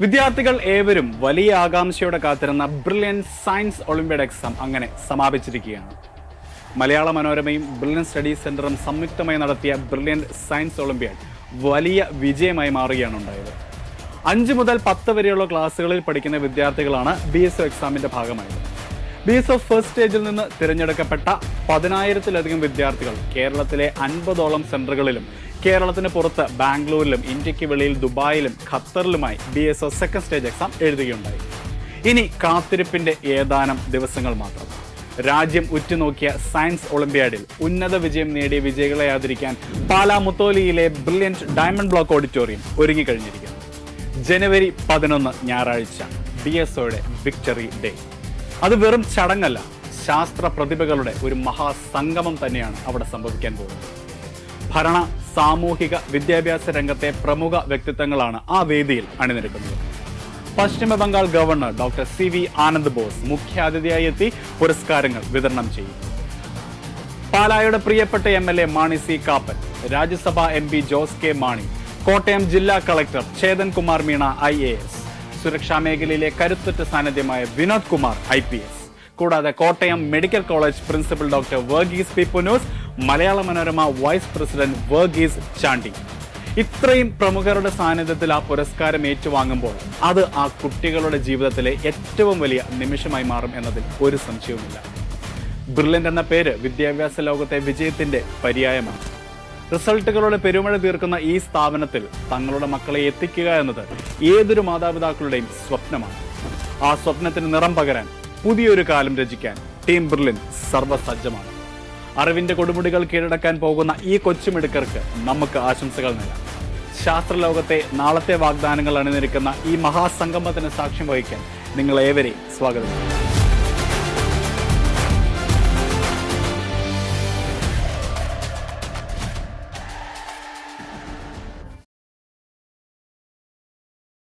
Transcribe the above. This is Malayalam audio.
വിദ്യാർത്ഥികൾ ഏവരും വലിയ ആകാംക്ഷയോടെ കാത്തിരുന്ന ബ്രില്യൻറ്റ് സയൻസ് ഒളിമ്പ്യാഡ് എക്സാം അങ്ങനെ സമാപിച്ചിരിക്കുകയാണ്. മലയാള മനോരമയും ബ്രില്യൻറ്റ് സ്റ്റഡി സെന്ററും സംയുക്തമായി നടത്തിയ ബ്രില്യൻറ്റ് സയൻസ് ഒളിമ്പ്യാഡ് വലിയ വിജയമായി മാറുകയാണ് ഉണ്ടായത്. 5 മുതൽ 10 വരെയുള്ള ക്ലാസ്സുകളിൽ പഠിക്കുന്ന വിദ്യാർത്ഥികളാണ് BSO എക്സാമിന്റെ ഭാഗമായത്. BSO ഫസ്റ്റ് സ്റ്റേജിൽ നിന്ന് തിരഞ്ഞെടുക്കപ്പെട്ട 10,000-ലധികം വിദ്യാർത്ഥികൾ കേരളത്തിലെ 50ഓളം സെന്ററുകളിലും കേരളത്തിന് പുറത്ത് ബാംഗ്ലൂരിലും ഇന്ത്യക്ക് വെളിയിൽ ദുബായിലും ഖത്തറിലുമായി BSO സെക്കൻഡ് സ്റ്റേജ് എക്സാം എഴുതുകയുണ്ടായി. ഇനി കാത്തിരിപ്പിന്റെ ഏതാനും ദിവസങ്ങൾ മാത്രം. രാജ്യം ഉറ്റുനോക്കിയ സയൻസ് ഒളിമ്പ്യാഡിൽ ഉന്നത വിജയം നേടിയ വിജയികളെ ആദരിക്കാൻ പാലാ മുത്തോലിയിലെ ബ്രില്യൻറ്റ് ഡയമണ്ട് ബ്ലോക്ക് ഓഡിറ്റോറിയം ഒരുങ്ങിക്കഴിഞ്ഞിരിക്കുന്നു. ജനുവരി 11 ഞായറാഴ്ച BSOയുടെ വിക്ടറി ഡേ. അത് വെറും ചടങ്ങല്ല, ശാസ്ത്ര പ്രതിഭകളുടെ ഒരു മഹാസംഗമം തന്നെയാണ് അവിടെ സംഭവിക്കാൻ പോകുന്നത്. ഭരണ, സാമൂഹിക, വിദ്യാഭ്യാസ രംഗത്തെ പ്രമുഖ വ്യക്തിത്വങ്ങളാണ് ആ വേദിയിൽ അണിനിരക്കുന്നത്. പശ്ചിമ Bengal governor doctor CV Anand boss മുഖ്യാതിഥിയായി എത്തി പുരസ്കാരങ്ങൾ വിതരണം ചെയ്യും. പാലായുടെ പ്രിയപ്പെട്ട MLA മാണി C കാപ്പൻ, രാജ്യസഭാ MP ജോസ് K മാണി, കോട്ടയം ജില്ലാ കളക്ടർ ചേതൻ കുമാർ മീണ IAS, സുരക്ഷാ മേഖലയിലെ കരുത്തുറ്റ സാന്നിധ്യമായ വിനോദ് കുമാർ IPS, കൂടാതെ Kottayam medical college principal doctor Varghese P Punnoose, Malayala Manorama vice president Varghese Chandy. ഇത്രയും പ്രമുഖരുടെ സാന്നിധ്യത്തിൽ ആ പുരസ്കാരം ഏറ്റുവാങ്ങുമ്പോൾ അത് ആ കുട്ടികളുടെ ജീവിതത്തിലെ ഏറ്റവും വലിയ നിമിഷമായി മാറും എന്നതിൽ ഒരു സംശയവുമില്ല. ബ്രില്യൻറ്റ് എന്ന പേര് വിദ്യാഭ്യാസ ലോകത്തെ വിജയത്തിന്റെ പര്യായമാണ്. റിസൾട്ടുകളുടെ പെരുമഴ തീർക്കുന്ന ഈ സ്ഥാപനത്തിൽ തങ്ങളുടെ മക്കളെ എത്തിക്കുക എന്നത് ഏതൊരു മാതാപിതാക്കളുടെയും സ്വപ്നമാണ്. ആ സ്വപ്നത്തിന് നിറം പകരാൻ പുതിയൊരു കാലം രചിക്കാൻ ടീം ബ്രില്യൻറ്റ് സർവ്വസജ്ജമാണ്. അറിവിന്റെ കൊടുമുടികൾ കീഴടക്കാൻ പോകുന്ന ഈ കൊച്ചുമിടുക്കർക്ക് നമുക്ക് ആശംസകൾ നൽകാം. ശാസ്ത്രലോകത്തെ നാളത്തെ വാഗ്ദാനങ്ങൾ അണിനിരക്കുന്ന ഈ മഹാസംഗമത്തിന് സാക്ഷ്യം വഹിക്കാൻ നിങ്ങളേവരെയും സ്വാഗതം.